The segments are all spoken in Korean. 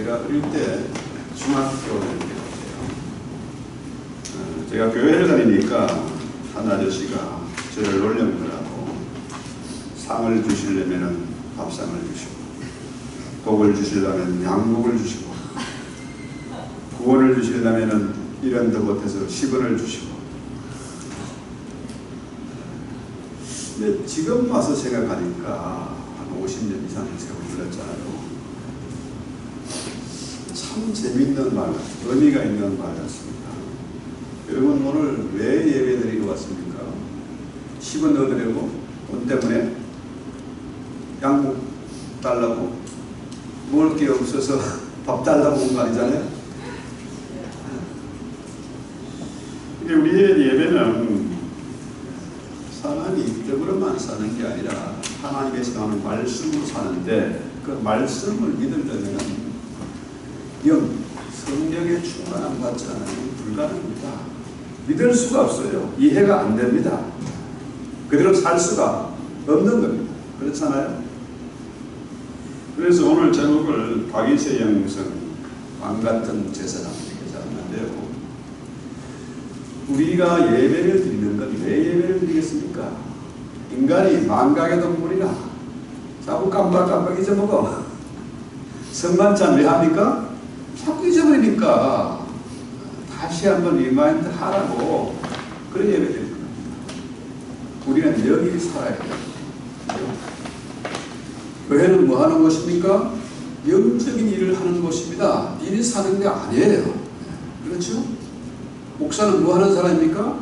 제가 어릴 때 중학교를 제가 교회를 다니니까 한 아저씨가 저를 놀려더라고. 상을 주시려면 밥상을 주시고, 복을 주시려면 양복을 주시고, 구원을 주시려면 1원 더 보태서 10원을 주시고. 근데 지금 와서 생각하니까 한 50년 이상 세월 흘렀잖아요. 참 재밌는 말, 의미가 있는 말 같습니다. 여러분 오늘 왜 예배 드리러 왔습니까? 10원 얻으려고? 돈 때문에? 양복 달라고? 먹을 게 없어서 밥 달라고 온 거 아니잖아요? 근데 우리의 예배는 사람이 입적으로만 사는 게 아니라 하나님께서 나오는 말씀으로 사는데, 그 말씀을 믿으려면 성령의 충만함 받지 않으면 불가능합니다. 믿을 수가 없어요. 이해가 안 됩니다. 그대로 살 수가 없는 겁니다. 그렇잖아요? 그래서 오늘 제목을 다윗의 영성, 왕같은 제사장 이렇게 잡았는데요. 우리가 예배를 드리는 건 왜 예배를 드리겠습니까? 인간이 망각의 동물이라 자꾸 깜빡깜빡 잊어먹어. 성만찬 왜 합니까? 자꾸 잊어버리니까 다시 한번 리마인드 하라고. 그래 예배 드리는 겁니다. 우리는 여기 살아야 돼요. 교회는 뭐 하는 곳입니까? 영적인 일을 하는 곳입니다. 일이 사는 게 아니에요. 그렇죠? 목사는 뭐 하는 사람입니까?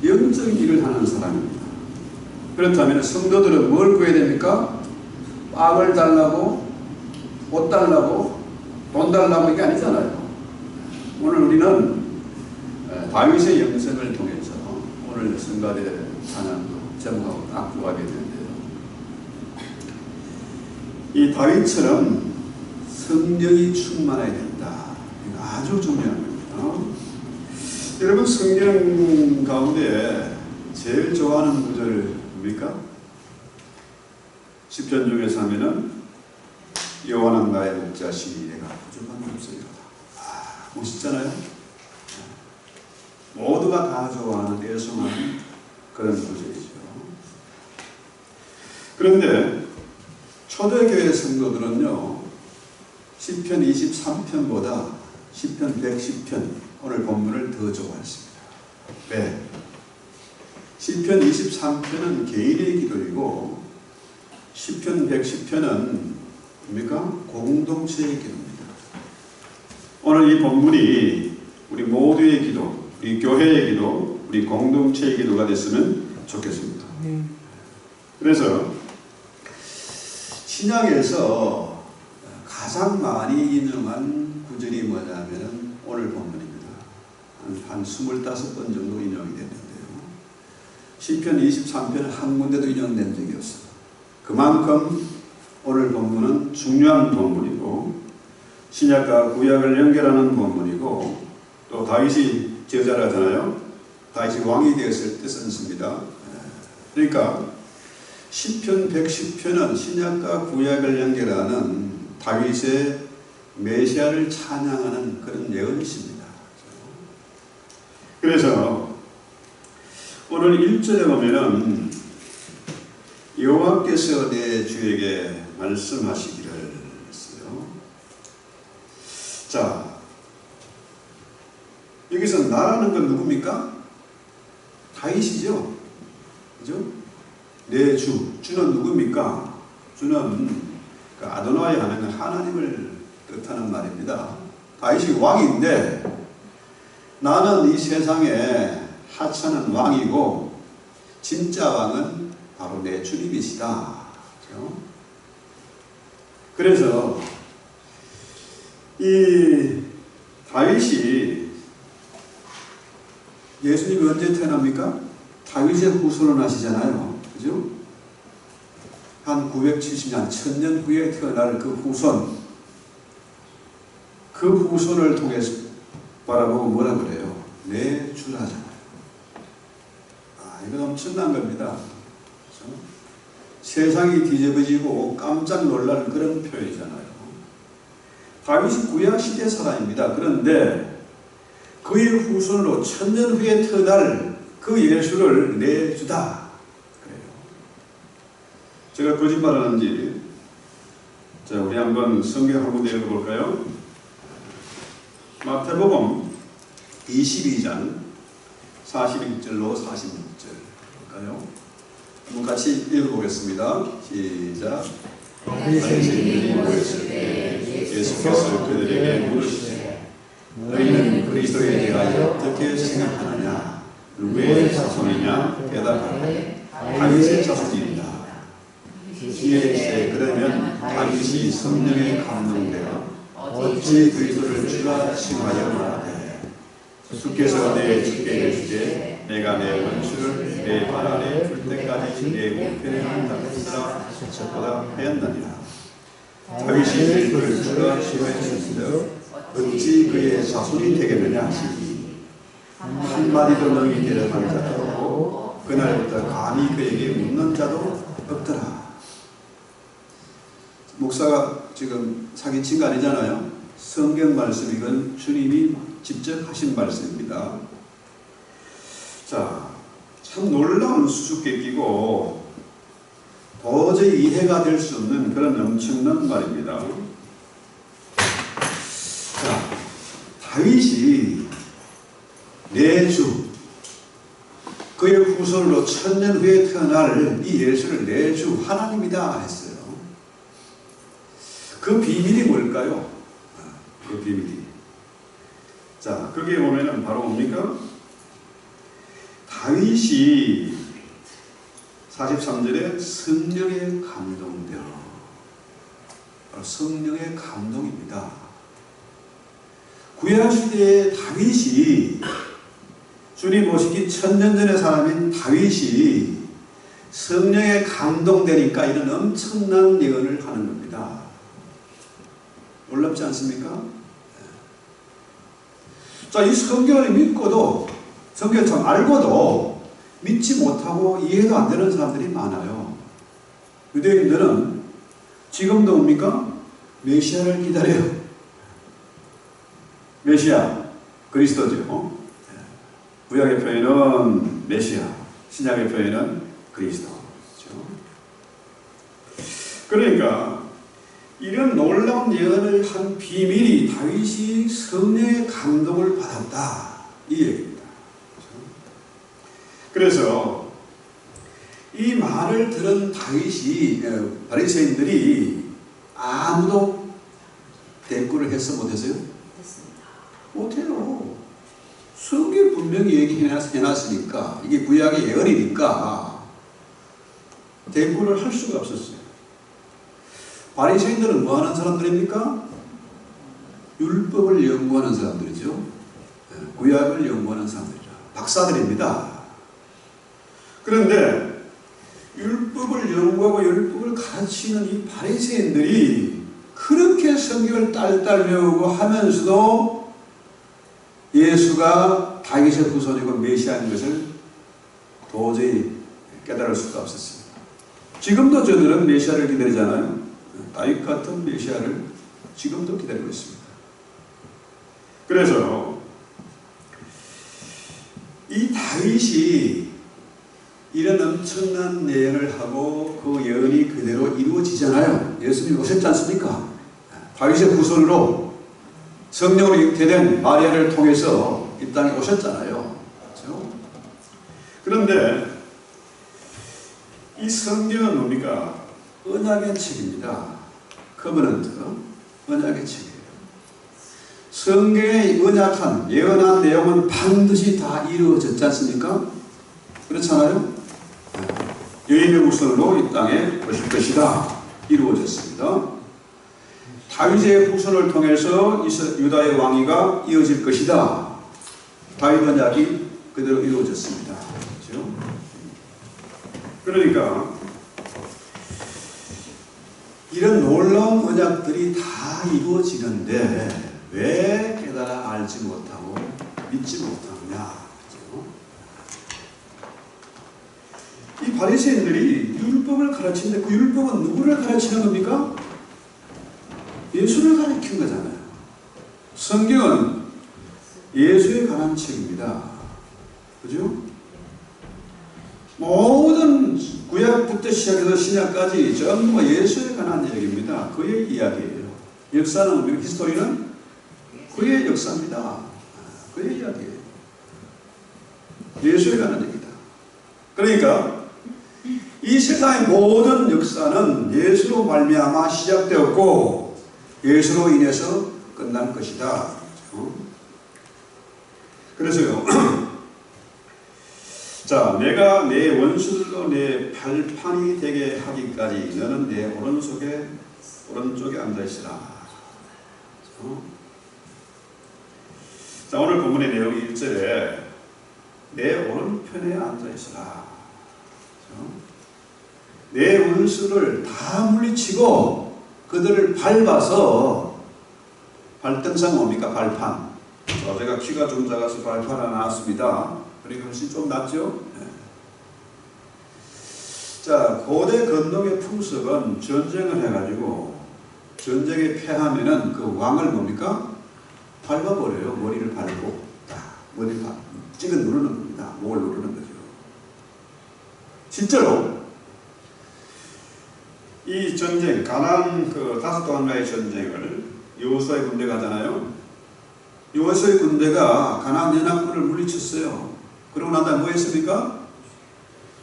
영적인 일을 하는 사람입니다. 그렇다면 성도들은 뭘 구해야 됩니까? 빵을 달라고, 옷 달라고, 돈 달라고 이게 아니잖아요. 오늘 우리는 다윗의 영성을 통해서 오늘 성가대 찬양도 제목하고 딱 부각이 되는데요. 이 다윗처럼 성령이 충만해야 된다. 이거 아주 중요한 겁니다. 여러분 성경 가운데 제일 좋아하는 구절 뭡니까? 시편 중에서 하면은 여호와는 나의 목자시니 내가 부족함이 없으리로다. 멋있잖아요? 모두가 다 좋아하는 애송하는 그런 구절이죠. 그런데 초대교회 성도들은요, 시편 23편보다 시편 110편 오늘 본문을 더 좋아했습니다. 왜? 시편 23편은 개인의 기도이고 시편 110편은 뭡니까? 공동체의 기도입니다. 오늘 이 본문이 우리 모두의 기도, 우리 교회의 기도, 우리 공동체의 기도가 됐으면 좋겠습니다. 그래서 신약에서 가장 많이 인용한 구절이 뭐냐면 오늘 본문입니다. 한 25번 정도 인용이 됐는데요. 시편 23편은 한 군데도 인용된 적이 없어요. 그만큼 오늘 본문은 중요한 본문이고 신약과 구약을 연결하는 본문이고 또 다윗이 제자라잖아요. 다윗이 왕이 되었을 때 쓴습니다. 그러니까 시편 110편은 신약과 구약을 연결하는 다윗의 메시아를 찬양하는 그런 예언입니다. 그래서 오늘 1절에 보면은 여호와께서 내 주에게 말씀하시기를 했어요. 자, 여기서 나라는 건 누굽니까? 다윗이죠. 그죠? 내 주는 누굽니까? 주는 그 아도나이 하는 하나님을 뜻하는 말입니다. 다윗이 왕인데 나는 이 세상에 하찮은 왕이고 진짜 왕은 바로 내 주님이시다. 그래서 이 다윗이 예수님이 언제 태어납니까? 다윗의 후손을 나시잖아요. 그죠? 한 970년, 1000년 후에 태어날 그 후손, 그 후손을 통해서 바라보고 뭐라 그래요? 내 주라잖아요. 이건 엄청난 겁니다. 그렇죠? 세상이 뒤집어지고 깜짝 놀랄 그런 표현이잖아요. 다윗이 구약 시대 사람입니다. 그런데 그의 후손으로 천년 후에 태어날 그 예수를 내주다. 그래요. 제가 거짓말하는지, 자, 우리 한번 성경 한번 읽어볼까요? 마태복음 22장 41절로 46절 볼까요? 한번 같이 읽어보겠습니다. 시작. 바리새인들이 모였을 때 예수께서 그들에게 물으시되 너희는 그리스도에 대하여 어떻게 생각하느냐? 누구의 자손이냐? 대답하되 다윗의 자손이니라. 이에 그러면 다윗이 성령에 감동되어 어찌 그리스도를 주라 칭하여 말하되 주께서 내 주께 이르시되 내가 내 원수를 내 발 아래 둘 때까지 내 우편에 한다 하시라 하셨보다 하였느니라. 다윗이 그를 주라 칭하였으되 어찌 그의 자손이 되겠느냐 하시니 한마디도 능히 대답한 자도 없고 그날부터 감히 그에게 묻는 자도 없더라. 목사가 지금 사기친 거 아니잖아요. 성경 말씀, 이건 주님이 직접 하신 말씀입니다. 자, 참 놀라운 수수께끼고 도저히 이해가 될 수 없는 그런 엄청난 말입니다. 자, 다윗이 내주, 그의 후손으로 천년 후에 태어날 이 예수를 내주 하나님이다 했어요. 그 비밀이 뭘까요? 그 비밀이. 자, 거기에 보면은 바로 뭡니까? 다윗이 43절에 성령에 감동되어. 성령의 감동입니다. 구약시대의 다윗이, 주님 오시기 천년 전의 사람인 다윗이 성령에 감동되니까 이런 엄청난 예언을 하는 겁니다. 놀랍지 않습니까? 자, 이 성경을 믿고도, 성경을 참 알고도 믿지 못하고 이해도 안 되는 사람들이 많아요. 유대인들은 지금도 뭡니까? 메시아를 기다려요. 메시아, 그리스도죠. 구약의 표현은 메시아, 신약의 표현은 그리스도죠. 그러니까 이런 놀라운 예언을 한 비밀이 다윗이 성령의 감동을 받았다, 이 얘기입니다. 그래서 이 말을 들은 다윗이, 바리새인들이 아무도 대꾸를 했어, 못했어요? 못해요. 성경에 분명히 얘기해놨으니까, 이게 구약의 예언이니까 대꾸를 할 수가 없었어요. 바리새인들은 뭐 하는 사람들입니까? 율법을 연구하는 사람들이죠. 구약을 연구하는 사람들이죠. 박사들입니다. 그런데 율법을 연구하고 율법을 가르치는 이 바리새인들이 그렇게 성경을 딸딸 외우고 하면서도 예수가 다윗의 후손이고 메시아인 것을 도저히 깨달을 수가 없었습니다. 지금도 저들은 메시아를 기다리잖아요. 다윗 같은 메시아를 지금도 기다리고 있습니다. 그래서 이 다윗이 이런 엄청난 예언을 하고 그 예언이 그대로 이루어지잖아요. 예수님이 오셨지 않습니까? 다윗의 후손으로 성령으로 잉태된 마리아를 통해서 이 땅에 오셨잖아요. 그렇죠? 그런데 이 성경은 뭡니까? 언약의 책입니다. 커버넌트, 언약의 책이에요. 성경의 언약한, 예언한 내용은 반드시 다 이루어졌지 않습니까? 그렇잖아요? 여인의 후손으로 이 땅에 오실 것이다. 이루어졌습니다. 다윗의 후손을 통해서 유다의 왕위가 이어질 것이다. 다윗 언약이 그대로 이루어졌습니다. 그렇죠? 그러니까 이런 놀라운 언약들이 다 이루어지는데 왜 깨달아 알지 못하고 믿지 못하느냐? 그렇죠? 이 바리새인들이 율법을 가르치는데 그 율법은 누구를 가르치는 겁니까? 예수를 가리킨 거잖아요. 성경은 예수에 관한 책입니다. 그죠? 모든 구약부터 시작해서 신약까지 전부 예수에 관한 얘기입니다. 그의 이야기예요. 역사는, 히스토리는 그의 역사입니다. 그의 이야기예요. 예수에 관한 얘기다. 그러니까 이 세상의 모든 역사는 예수로 말미암아 시작되었고 예수로 인해서 끝날 것이다. 그래서요. 자, 내가 내 원수들로 내 발판이 되게 하기까지 너는 내 오른쪽에 앉아있으라. 자, 오늘 본문의 내용 1절에 내 오른편에 앉아있으라. 내 원수를 다 물리치고 그들을 밟아서, 발등상 뭡니까? 발판. 제가 키가 좀 작아서 발판 하나 나왔습니다. 그러니까 훨씬 좀 낫죠? 네. 자, 고대 건너의 풍습은 전쟁을 해가지고 전쟁에 패하면은 그 왕을 뭡니까? 밟아버려요. 머리를 밟고 딱 머리를 찍어 누르는 겁니다. 목을 누르는 거죠. 실제로 이 전쟁, 가나안 그 다섯 왕가의 전쟁을 여호수아의 군대가 하잖아요. 여호수아의 군대가 가나안 연합군을 물리쳤어요. 그러고 난 다음에 뭐 했습니까?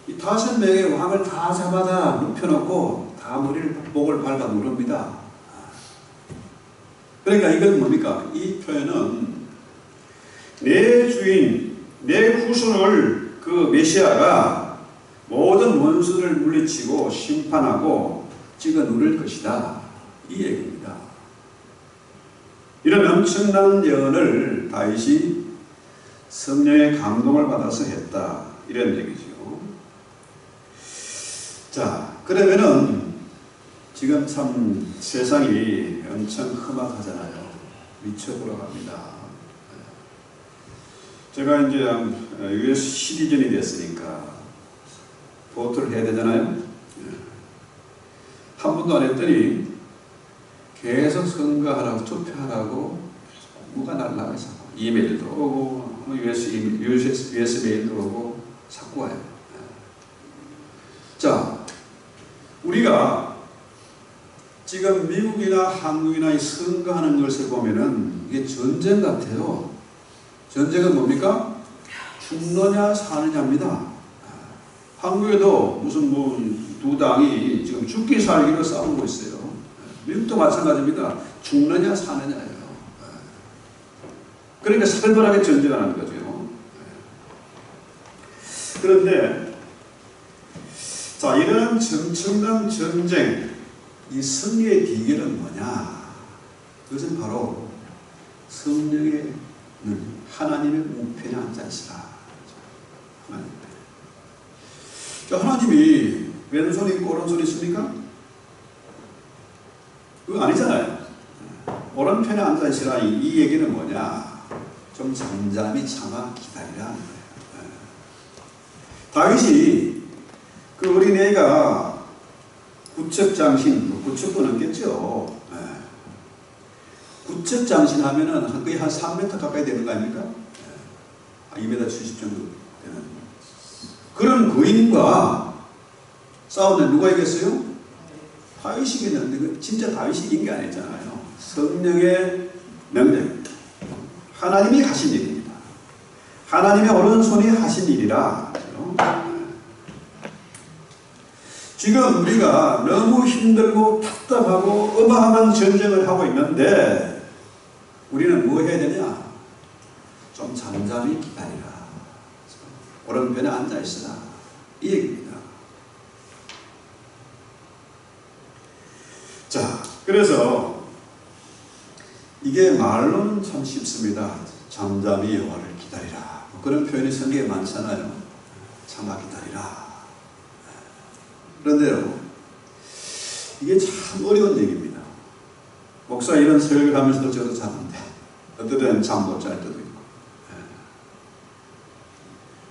이 5명의 왕을 다 잡아다 눕혀놓고 다 목을 밟아 누릅니다. 그러니까 이건 뭡니까? 이 표현은 내 주인, 내 후손을 그 메시아가 모든 원수를 물리치고 심판하고 찍어 누를 것이다. 이 얘기입니다. 이런 엄청난 예언을 다윗이 성령의 감동을 받아서 했다. 이런 얘기죠. 자, 그러면은 지금 참 세상이 엄청 험악하잖아요. 미쳐 돌아갑니다. 제가 이제 US 시티즌이 됐으니까 보트를 해야 되잖아요. 한 번도 안 했더니 계속 선거하라고 투표하라고 뭐가 날라가서 이메일도 오고 US 메일도 오고 자꾸 와요. 자, 우리가 지금 미국이나 한국이나 이 선거하는 것을 보면은 이게 전쟁 같아요. 전쟁은 뭡니까? 죽느냐 사느냐입니다. 한국에도 무슨 두 당이 지금 죽기 살기로 싸우고 있어요. 미국도 마찬가지입니다. 죽느냐 사느냐예요. 그러니까 살벌하게 전쟁하는 거죠. 그런데 자, 이런 엄청난 전쟁, 이 승리의 비결은 뭐냐? 그것은 바로 성령의 하나님의 우편에 앉아있으라. 하나님이 왼손이 있고 오른손이 있습니까? 그거 아니잖아요. 오른편에 앉아있으라. 이 얘기는 뭐냐? 좀 잠잠히 참아 기다리라. 다윗이 그 어린애가 구척장신, 구척도 넘겠죠. 구척장신 하면은 거의 한 3m 가까이 되는 거 아닙니까? 2m 70 정도 되는. 그런 거인과 싸우는데 누가 이겼어요? 다윗이 이겼는데, 진짜 다윗이 이긴 게 아니잖아요. 성령의 능력입니다. 하나님이 하신 일입니다. 하나님의 오른손이 하신 일이라. 지금 우리가 너무 힘들고 답답하고 어마어마한 전쟁을 하고 있는데 우리는 뭐 해야 되냐? 좀 잠잠히 기다리라. 오른편에 앉아있으라. 이 얘기입니다. 자, 그래서 이게 말로는 참 쉽습니다. 잠잠히 여호와를 기다리라. 그런 표현이 성경에 많잖아요. 참아 기다리라. 그런데요, 이게 참 어려운 얘기입니다. 목사 이런 설교를 하면서도 저도 자는데 어떨 때는 잠 못 잘 때도 있고.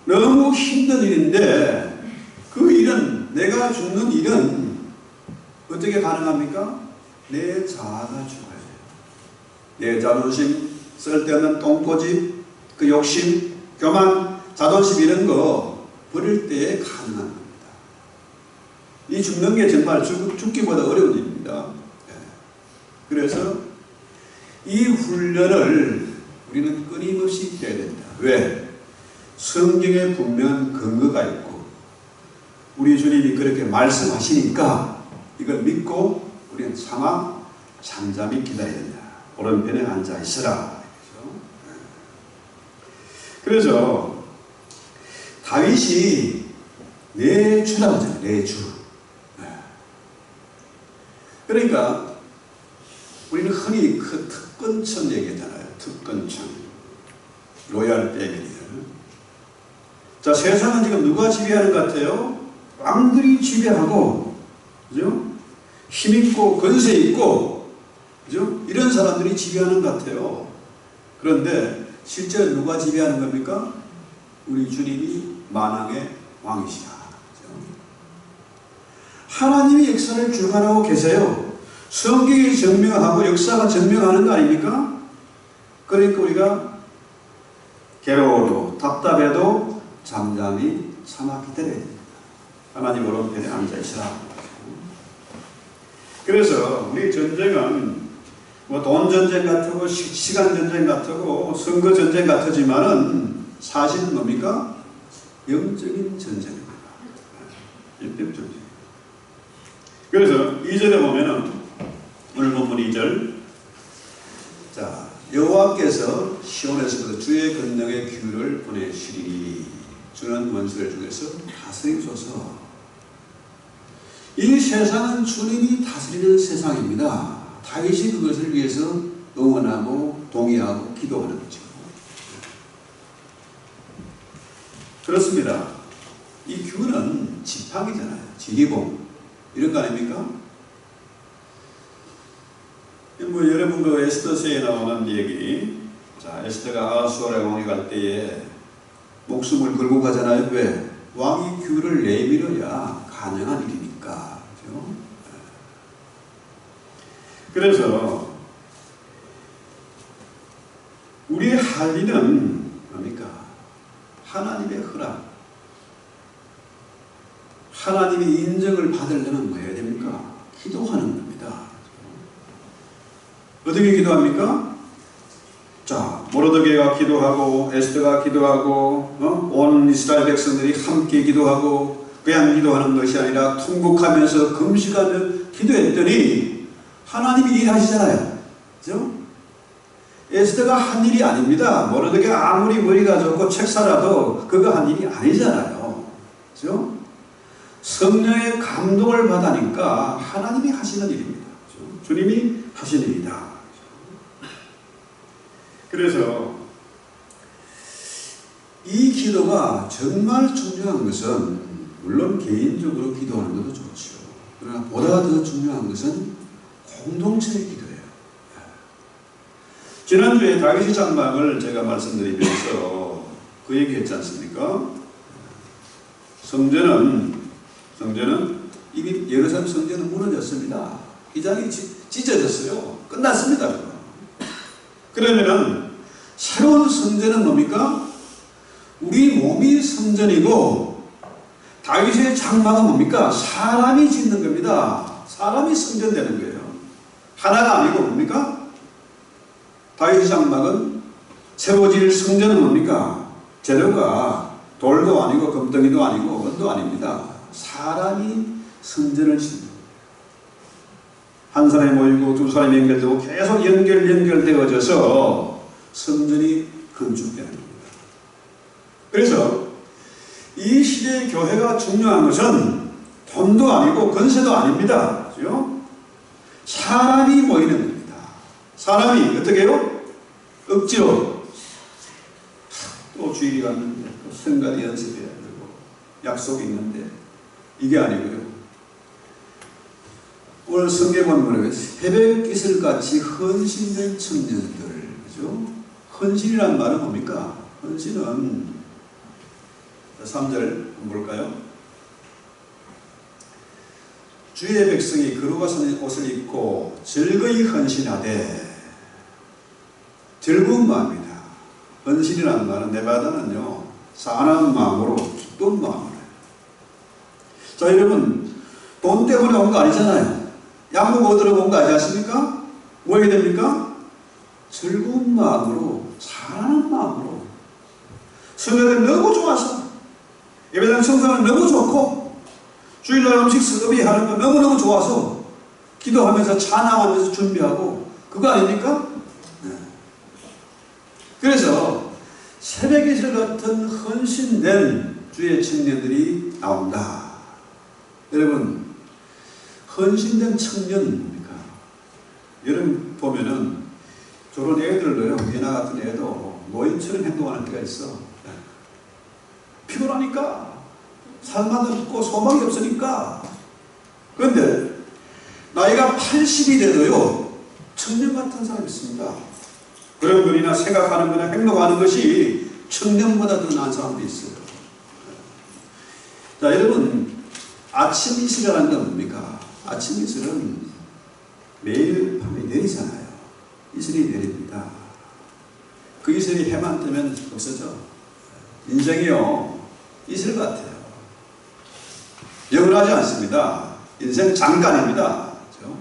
너무 힘든 일인데 그 일은, 내가 죽는 일은 어떻게 가능합니까? 내 자아가 죽어야 돼요. 내 자존심, 쓸데없는 똥꼬집, 그 욕심, 교만, 자존심 이런 거 버릴 때에 가능한 겁니다. 이 죽는 게 정말 죽기보다 어려운 일입니다. 그래서 이 훈련을 우리는 끊임없이 해야 된다. 왜? 성경에 분명한 근거가 있고 우리 주님이 그렇게 말씀하시니까 이걸 믿고 우리는 차마 잠잠히 기다려야 된다. 오른편에 앉아 있으라. 그래서 다윗이 내 주라고 하잖아요. 내 주. 그러니까 우리는 흔히 그 특권층 얘기하잖아요. 특권층. 로얄 패밀리. 자, 세상은 지금 누가 지배하는 것 같아요? 왕들이 지배하고, 그죠? 힘있고, 권세 있고, 그죠? 이런 사람들이 지배하는 것 같아요. 그런데 실제로 누가 지배하는 겁니까? 우리 주님이 만왕의 왕이시다. 그죠? 하나님이 역사를 주관하고 계세요. 성경이 증명하고 역사가 증명하는 거 아닙니까? 그러니까 우리가 괴로워도 답답해도 잠잠히 참아 기다려야 됩니다. 하나님 오른편에 앉아있으라. 그래서 우리 전쟁은 뭐 돈 전쟁 같고 시간 전쟁 같고 선거 전쟁 같지만은 사실은 뭡니까? 영적인 전쟁입니다. 영적 전쟁. 그래서 2절에 보면은 오늘 본문 2절. 자, 여호와께서 시온에서부터 주의 권능의 기후를 보내시리니 주는 원수들 중에서 다스리소서. 이 세상은 주님이 다스리는 세상입니다. 다윗이 그것을 위해서 응원하고 동의하고 기도하는 거죠. 그렇습니다. 이 규는 지팡이잖아요. 지리봉 이런 거 아닙니까? 뭐 여러분 그 에스더서에 나오는 얘기. 자, 에스더가 아수아의 왕이 갈 때에 목숨을 걸고 가잖아요. 왜? 왕이 규를 내밀어야 가능한 일이니까. 그렇죠? 그래서 우리의 할 일은 뭡니까? 하나님의 허락, 하나님의 인정을 받으려면 뭐 해야 됩니까? 기도하는 겁니다. 어떻게 기도합니까? 자, 모르드게가 기도하고 에스더가 기도하고 온 이스라엘 백성들이 함께 기도하고 그냥 기도하는 것이 아니라 통곡하면서 금식하며 기도했더니 하나님이 일하시잖아요. 그죠? 에스더가 한 일이 아닙니다. 모르드게가 아무리 머리가 좋고 책사라도 그거 한 일이 아니잖아요. 그죠? 성령의 감동을 받으니까 하나님이 하시는 일입니다. 그죠? 주님이 하시는 일이다. 그래서 이 기도가 정말 중요한 것은 물론 개인적으로 기도하는 것도 좋죠. 그러나 보다 더 중요한 것은 공동체의 기도예요. 지난주에 다윗의 장막을 제가 말씀드리면서 그 얘기 했지 않습니까? 성전은 이미 예루살렘 성전은 무너졌습니다. 기장이 찢어졌어요. 끝났습니다. 그러면은 새로운 성전은 뭡니까? 우리 몸이 성전이고 다윗의 장막은 뭡니까? 사람이 짓는 겁니다. 사람이 성전 되는 거예요. 하나가 아니고 뭡니까? 다윗의 장막은 세워질 성전은 뭡니까? 재료가 돌도 아니고 금덩이도 아니고 원도 아닙니다. 사람이 성전을 짓는 한 사람이 모이고 두 사람이 연결되고 계속 연결되어져서 성전이 건축되는 겁니다. 그래서 이 시대의 교회가 중요한 것은 돈도 아니고 건세도 아닙니다. 그렇죠? 사람이 모이는 겁니다. 사람이 어떻게 해요? 억지로 또 주일이 갔는데 또 성가대 연습해야 되고 약속이 있는데 이게 아니고요. 오늘 성경은 뭐라고요? 새벽 이슬같이 헌신된 청년들, 그죠? 헌신이란 말은 뭡니까? 헌신은 3절 볼까요? 주의 백성이 거룩한 옷을 입고 즐거이 헌신하되, 즐거운 마음이다. 헌신이라는 말은 네바다는요, 사나운 마음으로, 기쁜 마음으로. 자, 여러분, 돈 때문에 온 거 아니잖아요. 양복 얻으러 온 거 아니지 않습니까? 뭐 해야 됩니까? 즐거운 마음으로, 사랑하는 마음으로. 성경은 너무 좋아서, 예배당 청소는 너무 좋고, 주일날 음식 서비하는 거 너무너무 좋아서, 기도하면서 찬양하면서 준비하고, 그거 아닙니까? 네. 그래서 새벽 이슬 같은 헌신된 주의 청년들이 나온다. 여러분, 헌신된 청년입니까? 여러분 보면은 저런 애들도요, 예나 같은 애도 노인처럼 행동하는 때가 있어. 피곤하니까, 살만 없고 소망이 없으니까. 그런데 나이가 80이 돼도요, 청년 같은 사람이 있습니다. 그런 분이나 생각하는 거나 행동하는 것이 청년보다 더 나은 사람도 있어요. 자, 여러분, 아침 이슬이라는 건 뭡니까? 아침 이슬은 매일 밤에 내리잖아요. 이슬이 내립니다. 그 이슬이 해만 뜨면 없어져. 인생이요, 이슬 같아요. 영원하지 않습니다. 인생 잠깐입니다. 그렇죠?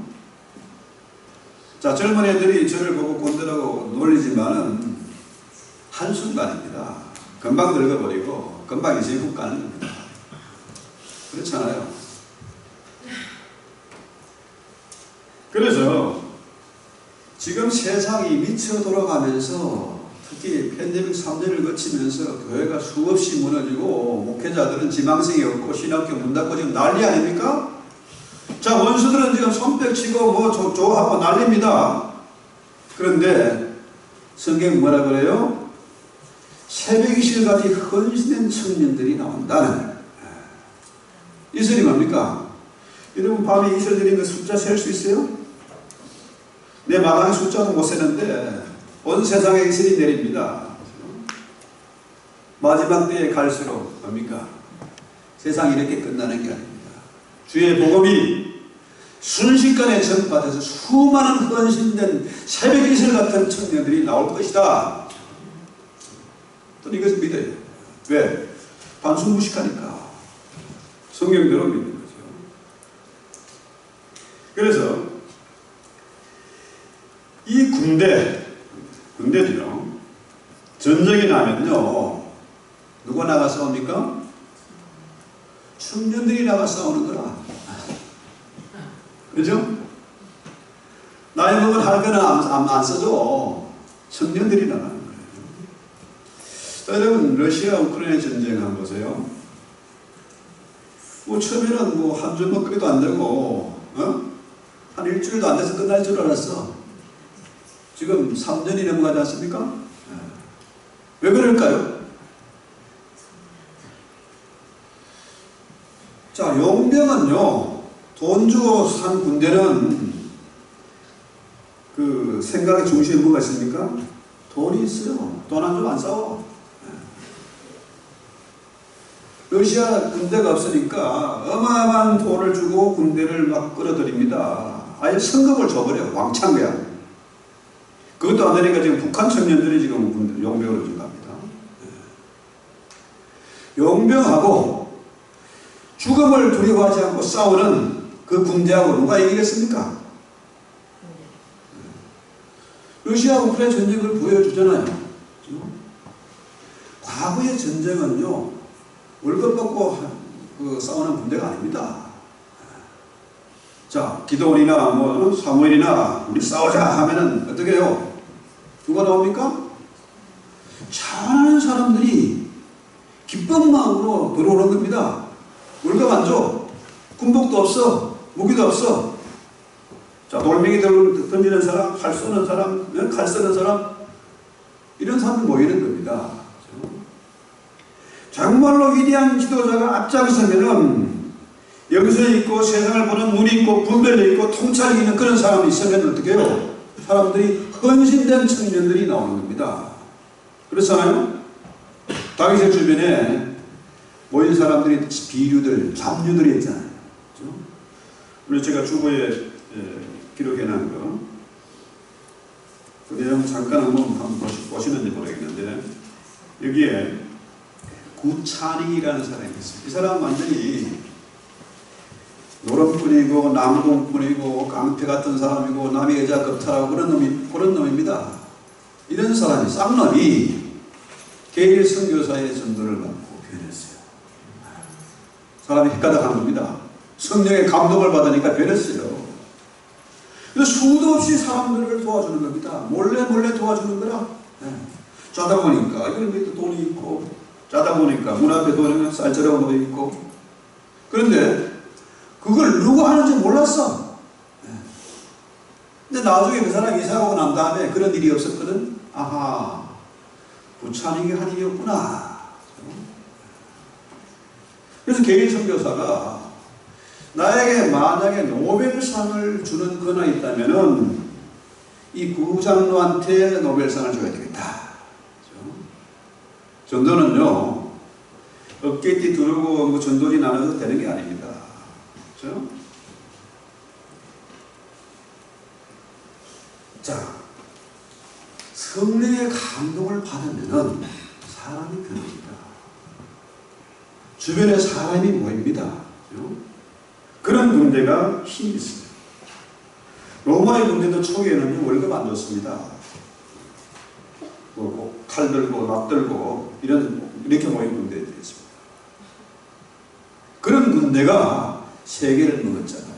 자, 젊은 애들이 저를 보고 곤드라고 놀리지만은 한순간입니다. 금방 늙어버리고 금방 이제 훅 가는 겁니다. 그렇잖아요. 그래서 지금 세상이 미쳐 돌아가면서 특히 팬데믹 3년을 거치면서 교회가 수없이 무너지고 목회자들은 지망생이 없고 신학교 문 닫고 지금 난리 아닙니까? 자, 원수들은 지금 손뼉치고 뭐 좋아하고 난립니다. 그런데 성경 뭐라 그래요? 새벽 이슬같이 헌신된 청년들이 나온다는. 이슬이 뭡니까? 여러분, 밤에 이슬 드린 거 숫자 셀 수 있어요? 내 마당에 숫자도 못 세는데 온 세상에 이슬이 내립니다. 마지막 때에 갈수록 뭡니까? 세상이 이렇게 끝나는 게 아닙니다. 주의 복음이 순식간에 전파돼서 수많은 헌신된 새벽 이슬 같은 청년들이 나올 것이다. 저는 이것을 믿어요. 왜? 단순 무식하니까. 성경대로 믿는 거죠. 그래서 이 군대들요, 전쟁이 나면요, 누가 나가 싸웁니까? 청년들이 나가 싸우는 거라. 그죠? 나이 먹은 할배는 안 써줘. 청년들이 나가는 거예요. 자, 여러분, 러시아 우크라이나 전쟁 한번 보세요. 뭐 처음에는 뭐 한 줄 먹거리도 안 되고, 한 일주일도 안 돼서 끝날 줄 알았어. 지금 3년이 넘어가지 않습니까? 왜 그럴까요? 자, 용병은요, 돈 주고 산 군대는 그 생각의 중심에 뭐가 있습니까? 돈이 있어요. 돈 안 주면 안 싸워. 러시아 군대가 없으니까 어마어마한 돈을 주고 군대를 막 끌어들입니다. 아예 성급을 줘버려요. 왕창 그냥. 그것도 안 되니까 지금 북한 청년들이 지금 용병으로 지금 갑니다. 용병하고 죽음을 두려워하지 않고 싸우는 그 군대하고 누가 이기겠습니까? 러시아 우크라이나 전쟁을 보여주잖아요. 과거의 전쟁은요, 월급 받고 싸우는 군대가 아닙니다. 자, 기도원이나 뭐 사무엘이나 우리 싸우자 하면은 어떻게 해요? 누가 나옵니까? 잘하는 사람들이 기쁜 마음으로 들어오는 겁니다. 월급 안 줘. 군복도 없어. 무기도 없어. 자, 돌멩이 던지는 사람, 칼 쏘는 사람, 칼 쓰는 사람, 이런 사람들 모이는 겁니다. 정말로 위대한 지도자가 앞장서면은 영성이 있고 세상을 보는 눈이 있고 분별이 있고 통찰이 있는 그런 사람이 있으면 어떻게 해요? 사람들이 헌신된 청년들이 나오는 겁니다. 그렇잖아요? 다윗의 주변에 모인 사람들이 비류들, 잡류들이 있잖아요. 그렇죠? 우리 제가 주보에 기록해놓은 거, 그 내용 잠깐 한번 보시는지 모르겠는데, 여기에 구찬익이라는 사람이 있어요. 이 사람은 완전히 노름꾼이고 남공꾼이고 깡패 같은 사람이고 남의 여자 겁탈하고 그런 놈입니다. 이런 사람이, 쌍놈이 개일 선교사의 전도를 받고 변했어요. 사람이 헷가닥한 겁니다. 성령의 감동을 받으니까 변했어요. 그래서 수도 없이 사람들을 도와주는 겁니다. 몰래 도와주는 거라. 자다 보니까 이런 것도 돈이 있고, 자다 보니까 문 앞에 돈이 쌀처럼 놓여 있고. 그런데 그걸 누가 하는지 몰랐어. 근데 나중에 그 사람이 이사하고 난 다음에 그런 일이 없었거든. 아하, 구찬익이 한 일이었구나. 그래서 개인 선교사가 나에게 만약에 노벨상을 주는 거나 있다면은 이 구장로한테 노벨상을 줘야 되겠다. 전도는요, 어깨띠 두르고 뭐 전도지 나눠도 되는 게 아닙니다. 그렇죠? 자, 성령의 감동을 받으면은 사람이 변합니다. 주변에 사람이 모입니다. 그렇죠? 그런 군대가 힘이 있습니다. 로마의 군대도 초기에는 월급 안 줬습니다. 칼 들고 납 들고 이렇게 모인 군대들이었습니다. 그런 군대가 세계를 먹었잖아요.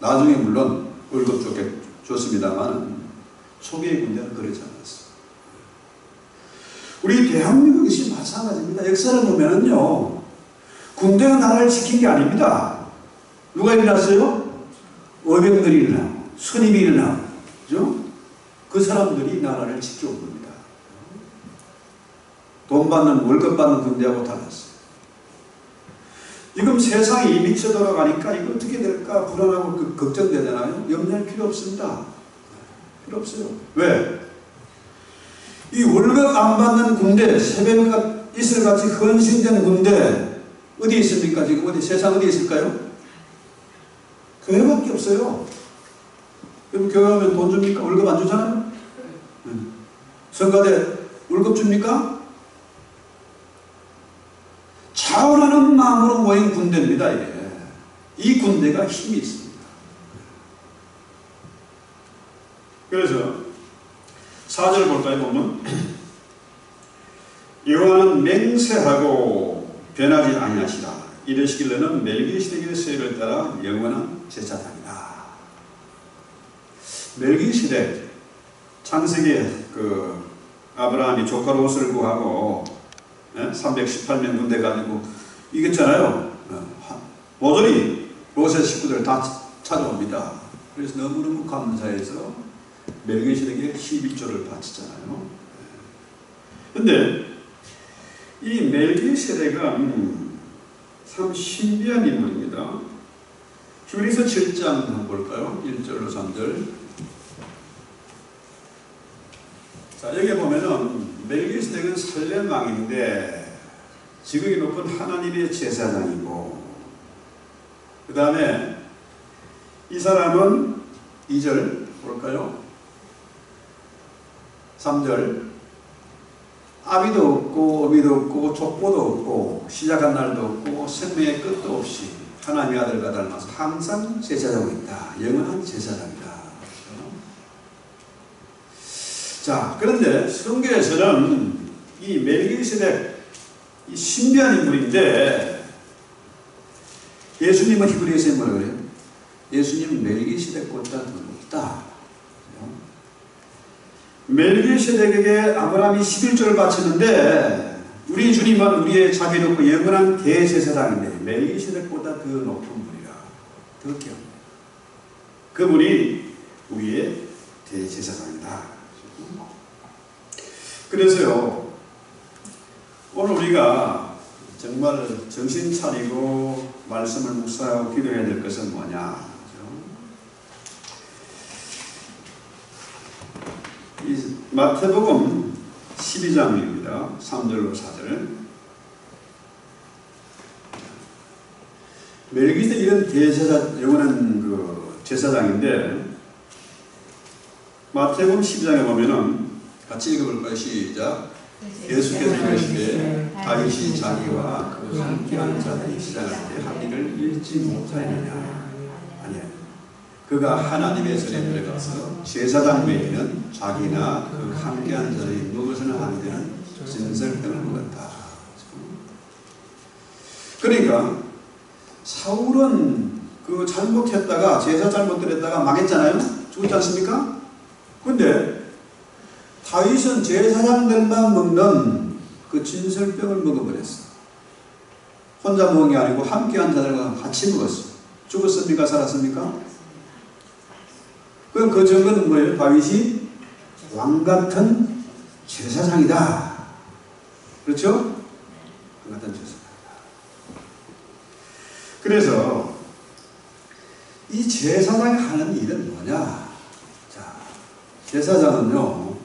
나중에 물론 월급 좋게 줬습니다만 초기의 군대는 그러지 않았어요. 우리 대한민국 역시 마찬가지입니다. 역사를 보면은요, 군대가 나라를 지킨 게 아닙니다. 누가 일어났어요? 어병들이 일어나고 선임이 일어나고, 그죠? 그 사람들이 나라를 지켜온 겁니다. 돈 받는, 월급 받는 군대하고 달랐어요. 지금 세상이 미쳐 돌아가니까 이거 어떻게 될까 불안하고 걱정되잖아요. 염려할 필요 없습니다. 필요 없어요. 왜? 이 월급 안 받는 군대, 새벽 이슬같이 헌신된 군대 어디 있습니까? 지금 어디, 세상 어디 있을까요? 교회밖에 없어요. 여러분 교회 오면 돈 줍니까? 월급 안 주잖아요? 성가대 월급 줍니까? 자원하는 마음으로 모인 군대입니다. 이게. 이 군대가 힘이 있습니다. 그래서 4절 볼까요? 보면 여호와는 맹세하고 변하지 아니하시라. 이르시기로는 멜기세덱의 쇠를 따라 영원한 제사장이다. 멜기세덱, 창세기에 아브라함이 조카로 옷을 구하고 318명 군대 가지고 이겼잖아요. 모조리 모세 식구들 다 찾아옵니다. 그래서 너무너무 감사해서 멜기세덱의 11조를 바치잖아요. 근데 이 멜기세덱은 참 신비한 인물입니다. 히브리서 7장 한번 볼까요? 1절로 3절. 자, 여기 보면은 멜기세덱은 살렘 왕인데 지극히 높은 하나님의 제사장이고, 그 다음에 이 사람은 2절 볼까요? 3절. 아비도 없고 어비도 없고 족보도 없고 시작한 날도 없고 생명의 끝도 없이 하나님의 아들과 닮아서 항상 제사장이 있다. 영원한 제사장이다. 자, 그런데 성경에서는 이 멜기세덱, 이 신비한 인물인데, 예수님은 히브리서에 뭐라 그래요? 예수님은 멜기세덱보다 더 높다. 멜기세덱에게 아브라함이 11조를 바쳤는데 우리 주님은 우리의 자비롭고 영원한 대제사장인데 멜기세덱보다 더 높은 분이라, 더 귀합니다. 그분이 우리의 대제사장이다. 그래서요, 오늘 우리가 정말 정신 차리고 말씀을 묵상하고 기도해야 될 것은 뭐냐? 이 마태복음 12장입니다. 3절로 4절. 멜기세덱 이런 대제사, 영원한 그 제사장인데, 마태복음 12장에 보면은 같이 읽어볼까요? 시작. 예수께서 이르시되 다윗이 자기와 그 함께하는 자들이 시작할 때 한 일을 잃지 못하였느냐. 아니에요. 그가 하나님의 전에 들어가서 제사장 외에는 자기나 그 함께하는 자들이 무엇을 하는 데는 진설병을 먹었다. 그러니까 사울은 그 잘못했다가 제사 잘못했다가 망했잖아요. 죽었지 않습니까? 근데 다윗은 제사장들만 먹는 그 진설병을 먹어버렸어. 혼자 먹은 게 아니고 함께한 자들과 같이 먹었어. 죽었습니까? 살았습니까? 그럼 그 증거는 뭐예요? 다윗이 왕같은 제사장이다. 그렇죠? 왕같은 제사장이다. 그래서 이 제사장이 하는 일은 뭐냐? 자, 제사장은요,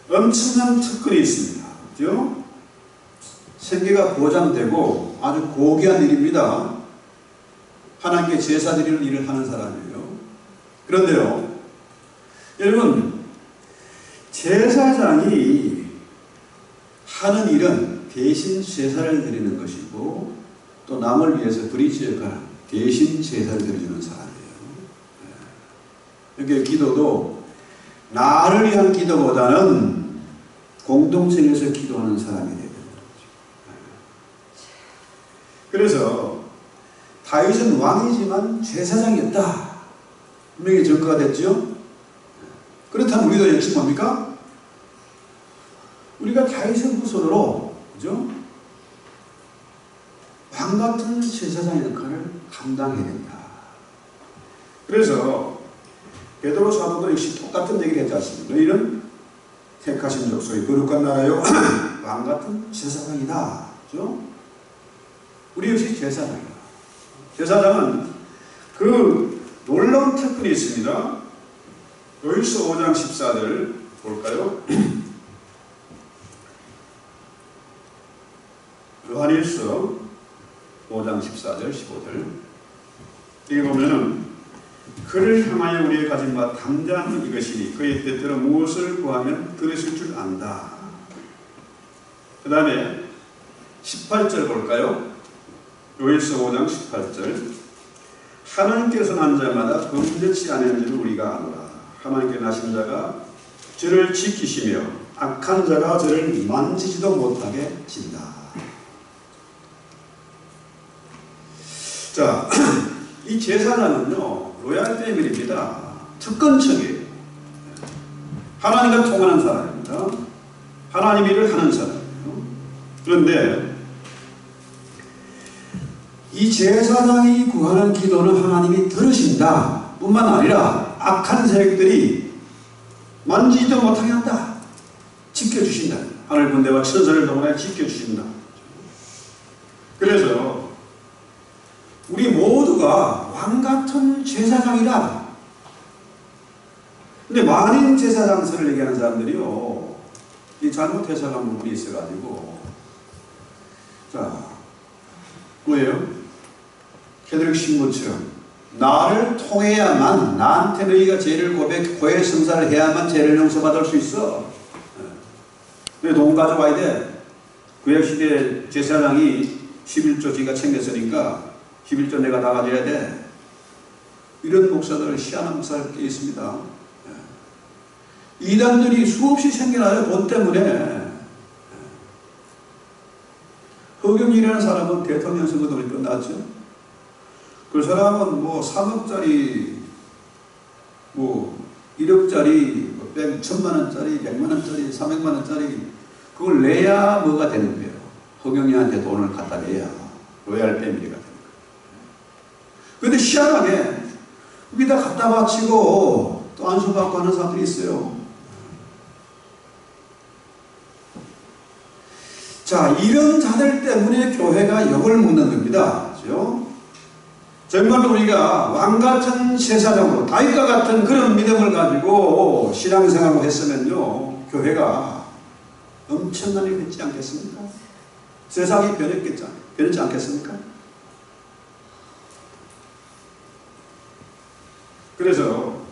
엄청난 특권이 있습니다. 그죠? 생계가 보장되고 아주 고귀한 일입니다. 하나님께 제사 드리는 일을 하는 사람이에요. 그런데요, 여러분, 제사장이 하는 일은 대신 제사를 드리는 것이고, 또 남을 위해서 브리지 역할, 대신 제사를 드려주는 사람이에요. 이렇게 기도도 나를 위한 기도보다는 공동체에서 기도하는 사람이 되는 거죠. 그래서 다윗은 왕이지만 제사장이었다. 분명히 증거가 됐죠. 그렇다면 우리도 역시 뭡니까? 우리가 다윗의 후손으로, 그죠? 왕 같은 제사장 역할을 감당해야 된다. 그래서 베드로 사도도 역시 똑같은 얘기를 했지 않습니까? 너희는 택하신 족속의 거룩한 나라요 왕 같은 제사장이다. 그죠? 우리 역시 제사장이다. 제사장은 그 놀라운 특권이 있습니다. 요일서 5장 14절 볼까요? 요한일서 5장 14절 15절 여기 보면은 그를 향하여 우리의 가진 바 담대함은 이것이니 그의 뜻대로 무엇을 구하면 들으실 줄 안다. 그 다음에 18절 볼까요? 요일서 5장 18절 하나님께서 난 자마다 범죄치 않은 줄을 우리가 아노라. 하나님께 나신 자가 저를 지키시며 악한 자가 저를 만지지도 못하게 진다. 자, 이 제사장은요 로얄 패밀리입니다. 특권층이에요. 하나님과 통하는 사람입니다. 하나님 일을 하는 사람이에요. 그런데 이 제사장이 구하는 기도는 하나님이 들으신다 뿐만 아니라 악한 세력들이 만지지도 못하게 한다. 지켜주신다. 하늘 군대와 천사를 동원해 지켜주신다. 그래서 우리 모두가 왕같은 제사장이다. 근데 만인 제사장설을 얘기하는 사람들이요, 이 잘못 해석한 부분이 있어가지고, 자, 뭐예요? 캐톨릭 신부처럼 나를 통해야만, 나한테 너희가 죄를 고해 성사를 해야만 죄를 용서받을 수 있어. 왜 돈 가져와야 돼? 구약시대 제사장이 11조 지가 챙겼으니까 11조 내가 다 가져야 돼. 이런 목사들, 희한한 목사들 꽤 있습니다. 이단들이 수없이 생겨나요. 돈 때문에. 허경이라는 사람은 대통령 선거도 끝났죠. 그 사람은 뭐 3억짜리, 뭐 1억짜리, 1,000만원짜리, 100만원짜리, 300만원짜리, 그걸 내야 뭐가 되는 거예요. 허경이한테 돈을 갖다 내야 로얄 패밀리가 되는 거예요. 근데 희한하게 여기다 갖다 바치고 또 안수받고 하는 사람들이 있어요. 자, 이런 자들 때문에 교회가 욕을 먹는 겁니다. 그렇죠? 정말로 우리가 왕같은 제사장으로 다윗과 같은 그런 믿음을 가지고 신앙생활을 했으면요, 교회가 엄청나게 변치 않겠습니까? 세상이 변했지 않겠습니까? 그래서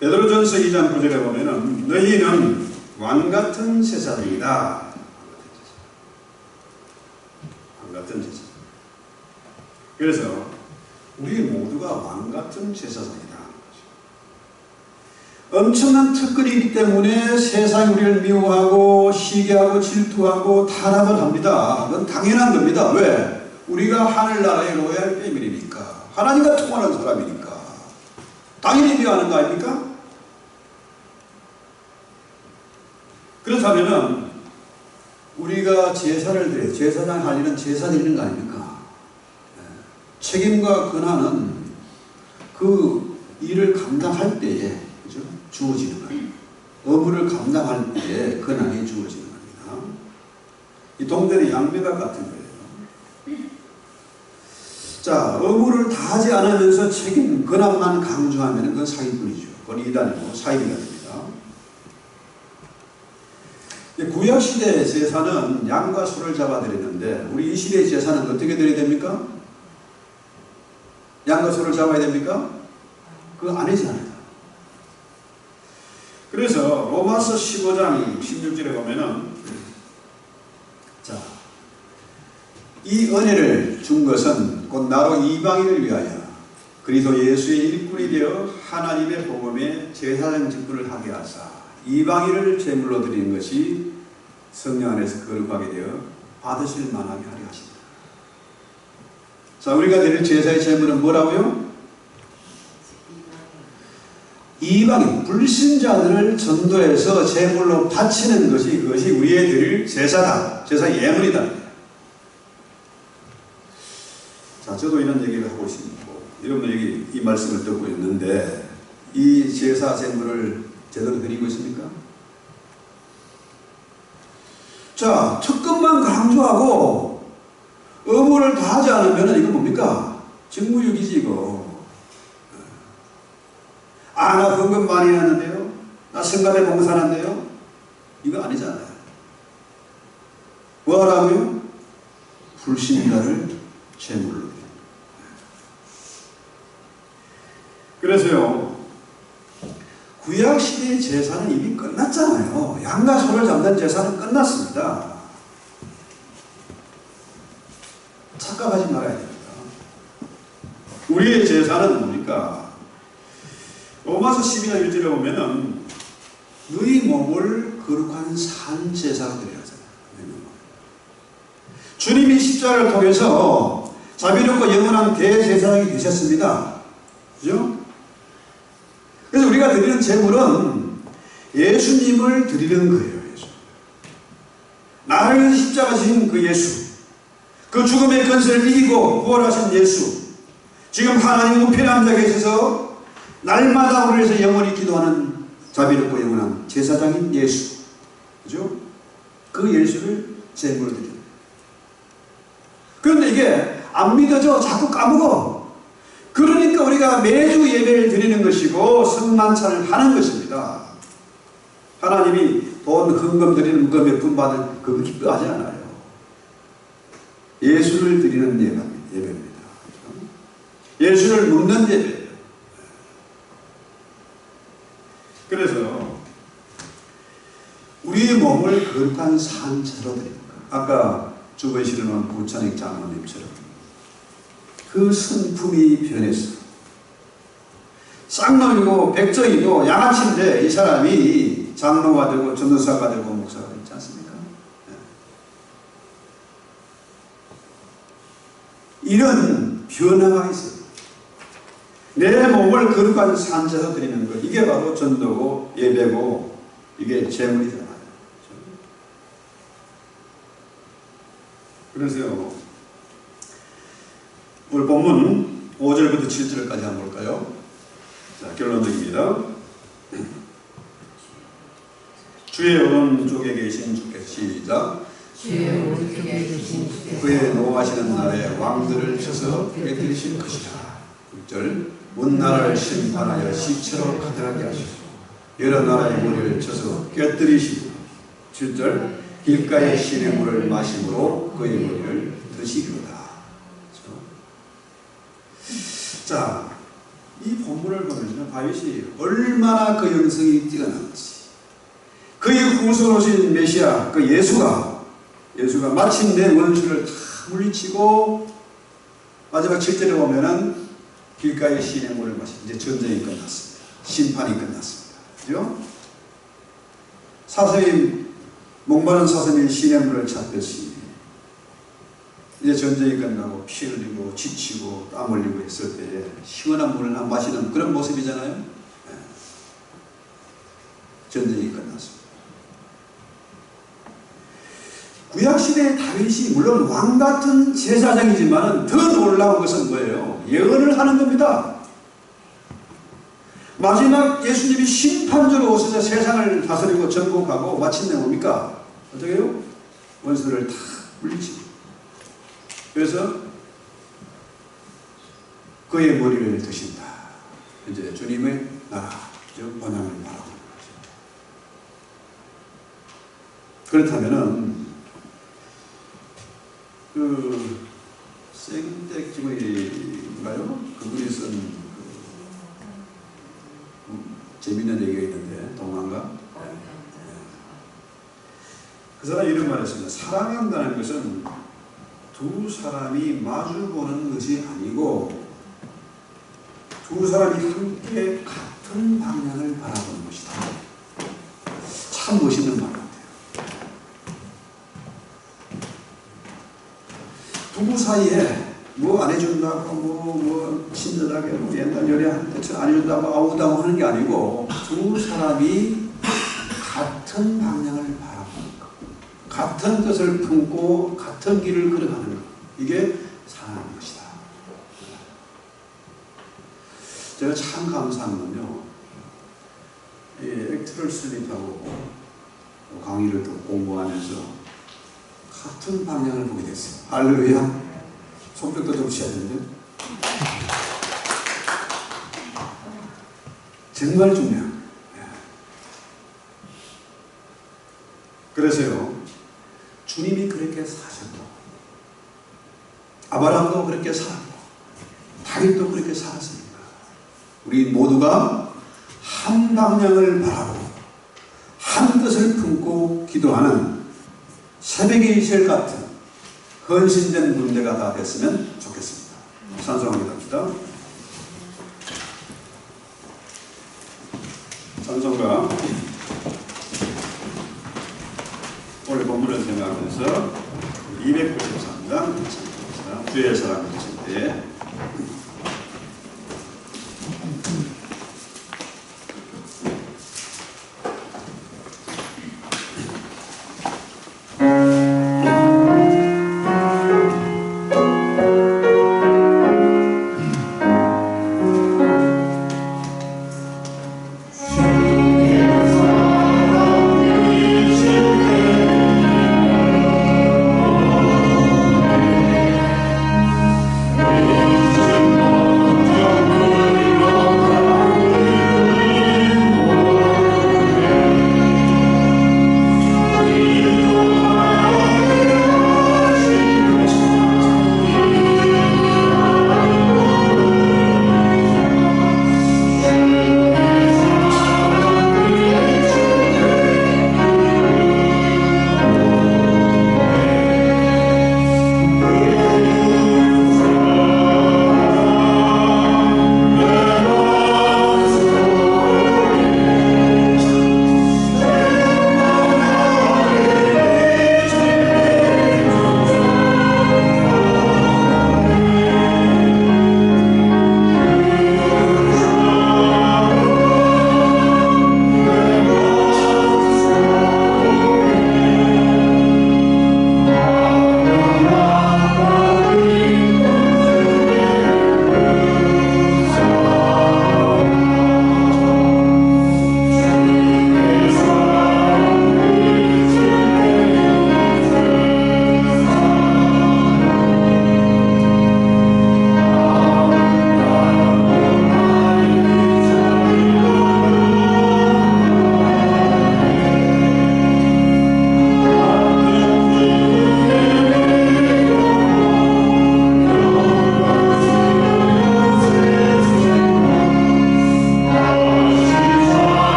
베드로전서 2장 9절에 보면은 너희는 왕같은 제사장이다. 왕같은 제사장. 그래서 우리 모두가 왕같은 제사장이다. 엄청난 특권이기 때문에 세상이 우리를 미워하고 시기하고 질투하고 탄압을 합니다. 그건 당연한 겁니다. 왜? 우리가 하늘나라의 로얄 패밀리니까. 하나님과 통하는 사람이니까. 당연히 미워하는 거 아닙니까? 그렇다면 우리가 제사를 드려, 제사장 할 일은 제사 드리는 거 아닙니까? 책임과 권한은 그 일을 감당할 때에, 그죠? 주어지는 거예요. 업무를 감당할 때에 권한이 주어지는 겁니다. 이 동전의 양배가 같은 거예요. 자, 업무를 다 하지 않으면서 책임, 권한만 강조하면 그건 사기꾼이죠. 그건 이단이고 사기가 됩니다. 구약시대의 제사는 양과 소를 잡아드리는데 우리 이 시대의 제사는 어떻게 드려야 됩니까? 양과 소를 잡아야 됩니까? 그거 아니잖아요. 그래서 로마서 15장 16절에 보면은 자, 이 은혜를 준 것은 곧 나로 이방인을 위하여 그리스도 예수의 일꾼이 되어 하나님의 복음에 제사장 직분을 하게 하사 이방인을 제물로 드리는 것이 성령 안에서 거룩하게 되어 받으실 만하게 하려 하십니다. 자, 우리가 드릴 제사의 제물은 뭐라고요? 이방인, 불신자들을 전도해서 제물로 바치는 것이 그것이 우리의 드릴 제사다. 제사의 예물이다. 자, 저도 이런 얘기를 하고 있습니다. 여러분 여기 이 말씀을 듣고 있는데 이 제사 제물을 제대로 드리고 있습니까? 자, 특권만 강조하고 의무를 다하지 않으면 이거 뭡니까? 직무유기지 이거. 아, 나 헌금 많이 했는데요? 나 성가대 봉사하는데요? 이거 아니잖아요. 뭐 하라고요? 불신자를 제물로 드립니다. 그래서요, 구약시대의 제사는 이미 끝났잖아요. 양과 소를 잡는 제사는 끝났습니다. 착각하지 말아야 됩니다. 우리의 제사는 뭡니까? 로마서 12장 1절에 보면은 너희 몸을 거룩한 산 제사로 드려야 하잖아요. 주님이 십자가를 통해서 자비롭고 영원한 대제사장이 되셨습니다. 그죠? 그래서 우리가 드리는 제물은 예수님을 드리는 거예요. 예수. 나를 위해서 십자가 지신 그 예수, 그 죽음의 권세를 이기고 부활하신 예수, 지금 하나님 우편에 앉아 계셔서 날마다 우리를 위해서 영원히 기도하는 자비롭고 영원한 제사장인 예수, 그죠? 그 예수를 제물로 드립니다. 그런데 이게 안 믿어져. 자꾸 까먹어. 그러니까 우리가 매주 예배를 드리는 것이고 성만찬을 하는 것입니다. 하나님이 돈 헌금 드리는 거 몇 푼 받을 그거 기뻐하지 않아요. 예수를 드리는 예배입니다. 예수를 묻는 예배예요. 그래서 우리의 몸을 거룩한 산채로 드립니다. 아까 주변에 실어놓은 부찬익 장로님처럼 그 성품이 변했어. 쌍놈이고 백정이고 양아치인데 이 사람이 장로가 되고 전도사가 되고 목사가 되지 않습니까? 이런 변화가 있어요. 내 몸을 거룩한 산채로 드리는 것, 이게 바로 전도고 예배고 이게 제물이잖아요. 그래서요, 오늘 본문 5절부터 7절까지 한번 볼까요? 자, 결론적입니다. 주의 오른쪽에 계신 주께서 시작. 주의 오른쪽에 계신 주께서 그의 노하시는 날에 왕들을 쳐서 깨뜨리실 것이라. 6절. 온 나라를 심판하여 시체로 가득하게 하시고 여러 나라의 무리를 쳐서 깨뜨리시고. 7절. 길가의 신의 물을 마심으로 그의 무리를 드시리로다. 자, 이 본문을 보면 다윗이 얼마나 그 영성이 뛰어난지, 그의 후손 오신 메시아 그 예수가 마침내 원수를 다 물리치고 마지막 7절에 보면은 길가의 시내 물을 마시, 이제 전쟁이 끝났습니다. 심판이 끝났습니다. 그죠? 사슴이, 목마른 사슴이 시내 물을 찾듯이 이제 전쟁이 끝나고 피 흘리고 지치고 땀 흘리고 했을 때에 시원한 물을 마시는 그런 모습이잖아요. 네. 전쟁이 끝났습니다. 구약시대의 다윗이 물론 왕같은 제사장이지만 더 놀라운 것은 뭐예요? 예언을 하는 겁니다. 마지막 예수님이 심판주로 오셔서 세상을 다스리고 정복하고 마침내 뭡니까? 어떻게 해요? 원수를 다 물리치고, 그래서 그의 머리를 드신다. 이제 주님의 나라, 즉 번영을 바라보는 거죠. 그렇다면은 그 생떼기인가요? 그분이 쓴 재미있는 얘기가 있는데, 동안가? 그 사람이 이런 말을 했습니다. 사랑한다는 것은 두 사람이 마주보는 것이 아니고 두 사람이 함께 같은 방향을 바라보는 것이다. 참 멋있는 말 같아요. 부부 사이에 뭐 안 해준다고 뭐 친절하게 뭐 옛날 요리하는 것처럼 안 해준다고 아우다고 하는 게 아니고 두 사람이 같은 방향을 바라보는 것, 같은 뜻을 품고 같은 길을 걸어가는 것, 이게 사랑하는 것이다. 제가 참 감사한 건요, 이 액트를 수립하고 강의를 또 공부하면서 같은 방향을 보게 됐어요. 할렐루야. 손뼉도 좀 치야 되는데. 정말 중요해요. 그래서요, 주님이 그렇게 사셨고, 아브라함도 그렇게 살았고, 다윗도 그렇게 살았으니까, 우리 모두가 한 방향을 바라보고, 한 뜻을 품고 기도하는 새벽의 이슬 같은 헌신된 군대가 다 됐으면 좋겠습니다. 찬송합니다. 합시다. 찬송가 오늘 본문을 생각하면서 293장 주의 사랑 하실 때 주의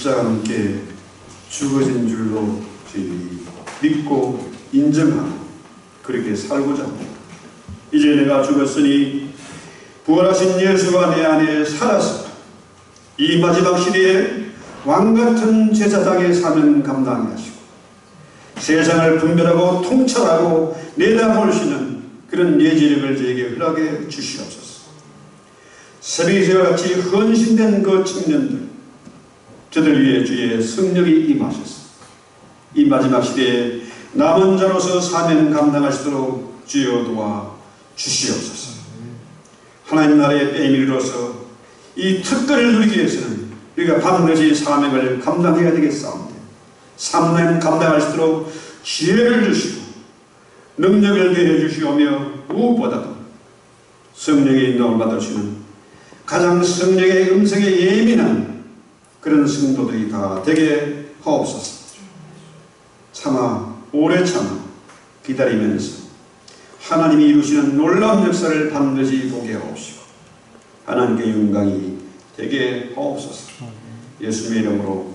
십자가와 함께 죽어진 줄로 저희들이 믿고 인정하고 그렇게 살고자 합니다. 이제 내가 죽었으니 부활하신 예수가 내 안에 살아서 이 마지막 시대에 왕같은 제사장의 사명 감당하게 하시고 세상을 분별하고 통찰하고 내다볼 수 있는 그런 예지력을 저에게 허락해 주시옵소서. 새벽이와 같이 헌신된 그 청년들, 저들 위해 주의 성령이 임하셔서 이 마지막 시대에 남은 자로서 사명 감당하시도록 주여 도와 주시옵소서. 하나님 나라의 빼임이로서 이 특권을 누리기 위해서는 우리가 반드시 사명을 감당해야 되겠사옵니다. 사명 감당할 수 있도록 지혜를 주시고 능력을 더해 주시오며 무엇보다도 성령의 인도를 받으시는 가장 성령의 음성에 예민한 그런 성도들이 다 되게 하옵소서. 차마 오래 참아 기다리면서 하나님이 이루시는 놀라운 역사를 반드시 보게 하옵시고 하나님께 영광이 되게 하옵소서. 예수님의 이름으로